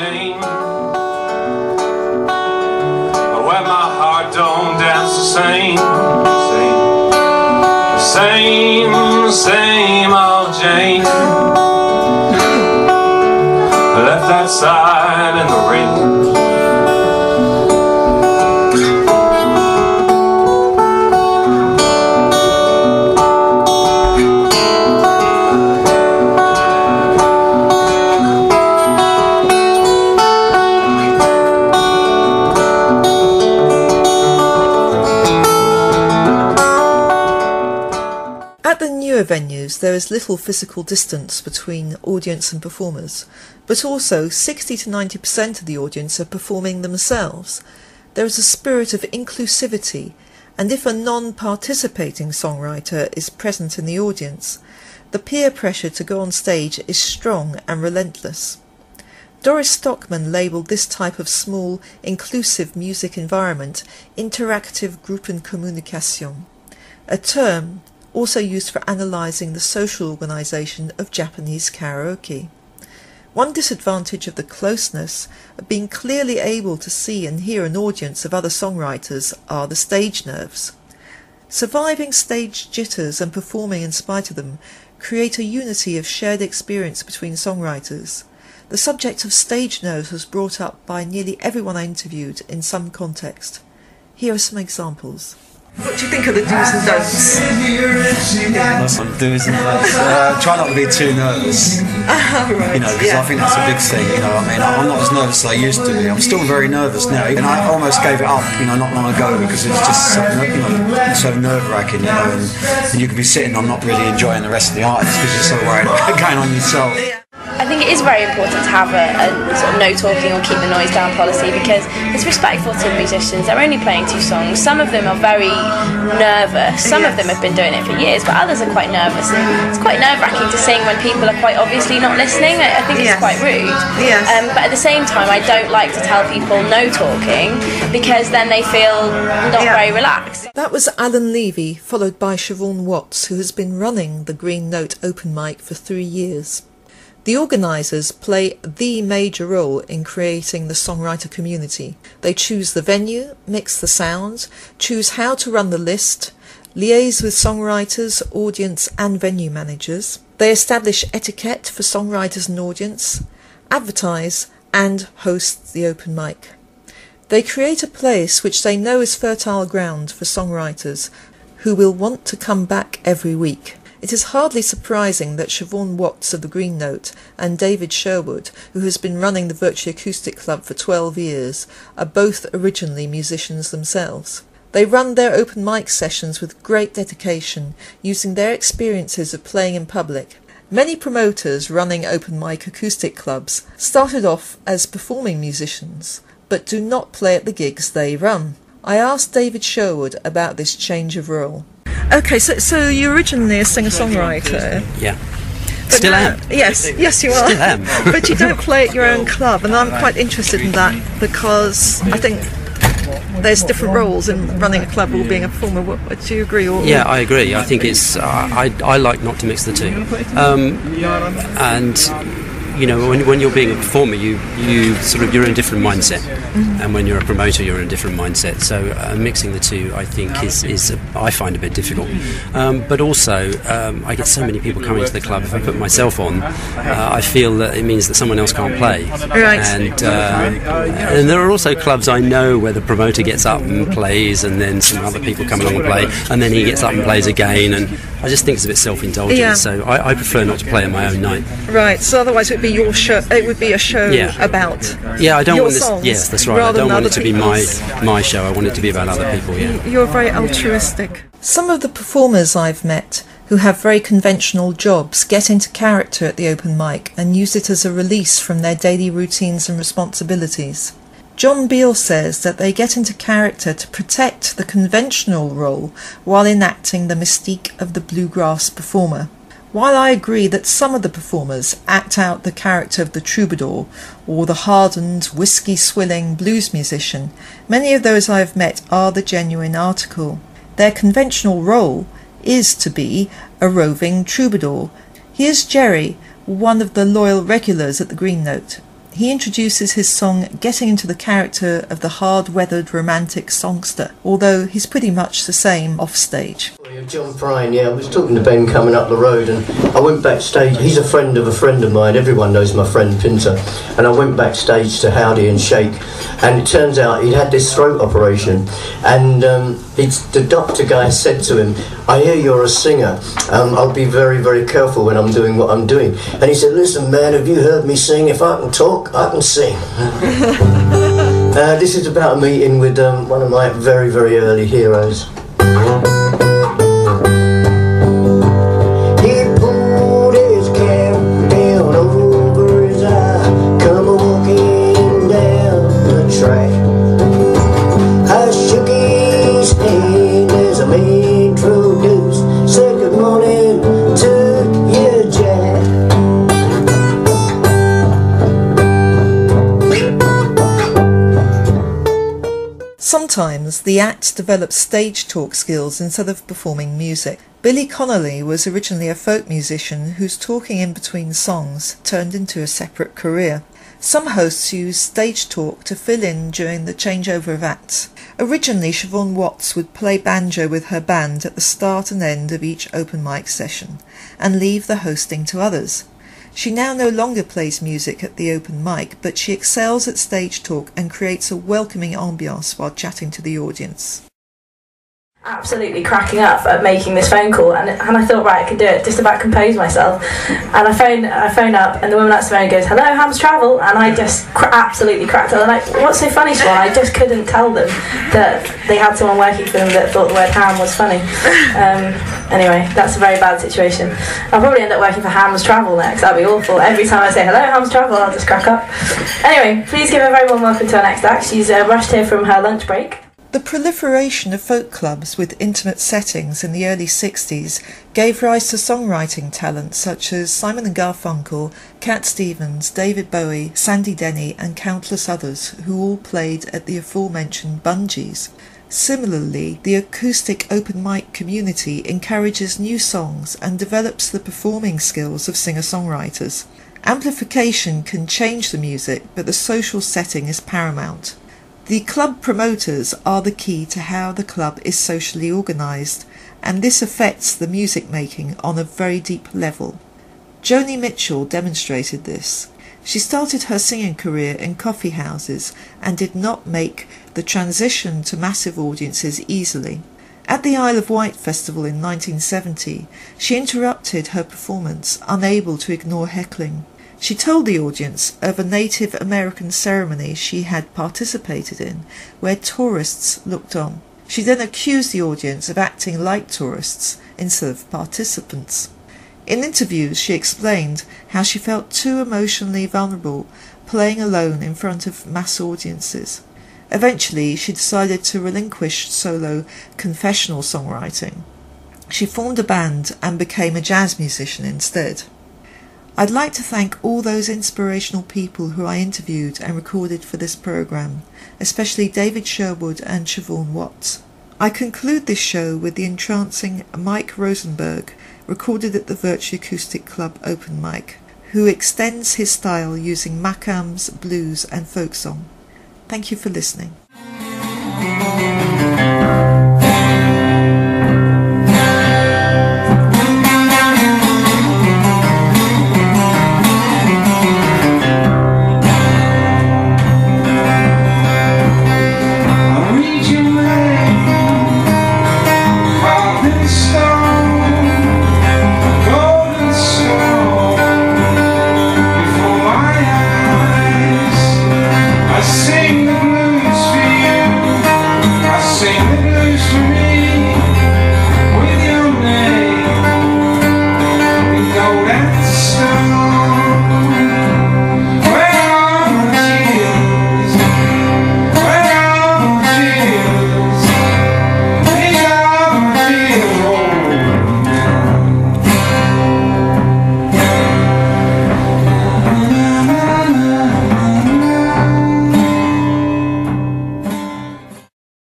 Jane, where my heart don't dance the same. Same old Jane. Left that side in the rain. At the newer venues there is little physical distance between audience and performers, but also 60 to 90% of the audience are performing themselves. There is a spirit of inclusivity, and if a non-participating songwriter is present in the audience, the peer pressure to go on stage is strong and relentless. Doris Stockman labelled this type of small, inclusive music environment interactive Gruppenkommunikation, a term also used for analysing the social organisation of Japanese karaoke. One disadvantage of the closeness of being clearly able to see and hear an audience of other songwriters are the stage nerves. Surviving stage jitters and performing in spite of them create a unity of shared experience between songwriters. The subject of stage nerves was brought up by nearly everyone I interviewed in some context. Here are some examples. What do you think of the do's and don'ts? Some do's and don'ts. Try not to be too nervous. Right, you know, because I think that's a big thing. You know, I mean, I'm not as nervous as I used to be. I'm still very nervous now, and I almost gave it up, you know, not long ago because it's just so, you know, so nerve-wracking, you know, and you could be sitting and not really enjoying the rest of the artist because you're so worried about going on yourself. I think it is very important to have a sort of no talking or keep the noise down policy, because it's respectful to musicians. They're only playing 2 songs. Some of them are very nervous. Some of them have been doing it for years, but others are quite nervous. And it's quite nerve-wracking to sing when people are quite obviously not listening. I think it's quite rude. But at the same time, I don't like to tell people no talking, because then they feel not very relaxed. That was Alan Levy, followed by Siobhan Watts, who has been running the Green Note open mic for 3 years. The organisers play the major role in creating the songwriter community. They choose the venue, mix the sounds, choose how to run the list, liaise with songwriters, audience and venue managers. They establish etiquette for songwriters and audience, advertise and host the open mic. They create a place which they know is fertile ground for songwriters who will want to come back every week. It is hardly surprising that Siobhan Watts of the Green Note and David Sherwood, who has been running the Virtual Acoustic Club for 12 years, are both originally musicians themselves. They run their open mic sessions with great dedication, using their experiences of playing in public. Many promoters running open mic acoustic clubs started off as performing musicians, but do not play at the gigs they run. I asked David Sherwood about this change of role. Okay, so you're originally a singer-songwriter. Yeah. But Still now, am. Yes, you are. Still am. But you don't play at your own club, and I'm quite interested in that because I think there's different roles in running a club or being a performer. Do you agree? Or, Yeah, I agree. I think it's I like not to mix the two, and you know, when you're being a performer, you sort of, you're in a different mindset, and when you're a promoter, you're in a different mindset. So mixing the two, I think, is I find a bit difficult. But also, I get so many people coming to the club. If I put myself on, I feel that it means that someone else can't play. Right. And there are also clubs I know where the promoter gets up and plays, and then some other people come along and play, and then he gets up and plays again. And I just think it's a bit self-indulgent. Yeah. So I prefer not to play on my own night. Right. So otherwise, it would be your show. It would be a show about I don't your want this. songs. Yes, that's right. I don't want it to be my show. I want it to be about other people. Yeah. You're very altruistic. Some of the performers I've met who have very conventional jobs get into character at the open mic and use it as a release from their daily routines and responsibilities. John Beale says that they get into character to protect the conventional role while enacting the mystique of the bluegrass performer. While I agree that some of the performers act out the character of the troubadour or the hardened, whiskey-swilling blues musician, many of those I have met are the genuine article. Their conventional role is to be a roving troubadour. Here's Jerry, one of the loyal regulars at the Green Note. he introduces his song getting into the character of the hard-weathered romantic songster, although he's pretty much the same off stage. John Prine, yeah, I was talking to Ben coming up the road and I went backstage. He's a friend of mine, everyone knows my friend Pinter, and I went backstage to howdy and shake, and it turns out he'd had this throat operation, and the doctor guy said to him, I hear you're a singer, I'll be very, very careful when I'm doing what I'm doing. And he said, listen man, have you heard me sing? If I can talk, I can sing. This is about a meeting with one of my very, very early heroes. Sometimes the act develops stage talk skills instead of performing music. Billy Connolly was originally a folk musician whose talking in between songs turned into a separate career. Some hosts use stage talk to fill in during the changeover of acts. Originally, Siobhan Watts would play banjo with her band at the start and end of each open mic session, and leave the hosting to others. She now no longer plays music at the open mic, but she excels at stage talk and creates a welcoming ambiance while chatting to the audience. Absolutely cracking up at making this phone call, and I thought, right, I could do it, just about compose myself. And I phone up, and the woman answers the phone goes, hello, Ham's Travel, and I just absolutely cracked up. I'm like, what's so funny, Swan? I just couldn't tell them that they had someone working for them that thought the word ham was funny. Anyway, that's a very bad situation. I'll probably end up working for Ham's Travel next. That'd be awful. Every time I say hello, Ham's Travel, I'll just crack up. Anyway, please give a very warm welcome to our next act. She's rushed here from her lunch break. The proliferation of folk clubs with intimate settings in the early 60s gave rise to songwriting talent such as Simon and Garfunkel, Cat Stevens, David Bowie, Sandy Denny and countless others who all played at the aforementioned bungees. Similarly, the acoustic open mic community encourages new songs and develops the performing skills of singer-songwriters. Amplification can change the music, but the social setting is paramount. The club promoters are the key to how the club is socially organised, and this affects the music making on a very deep level. Joni Mitchell demonstrated this. She started her singing career in coffee houses and did not make the transition to massive audiences easily. At the Isle of Wight Festival in 1970, she interrupted her performance, unable to ignore heckling. She told the audience of a Native American ceremony she had participated in, where tourists looked on. She then accused the audience of acting like tourists instead of participants. In interviews, she explained how she felt too emotionally vulnerable playing alone in front of mass audiences. Eventually, she decided to relinquish solo confessional songwriting. She formed a band and became a jazz musician instead. I'd like to thank all those inspirational people who I interviewed and recorded for this programme, especially David Sherwood and Siobhan Watts. I conclude this show with the entrancing Mike Rosenberg, recorded at the Virtue Acoustic Club open mic, who extends his style using makams, blues and folk song. Thank you for listening.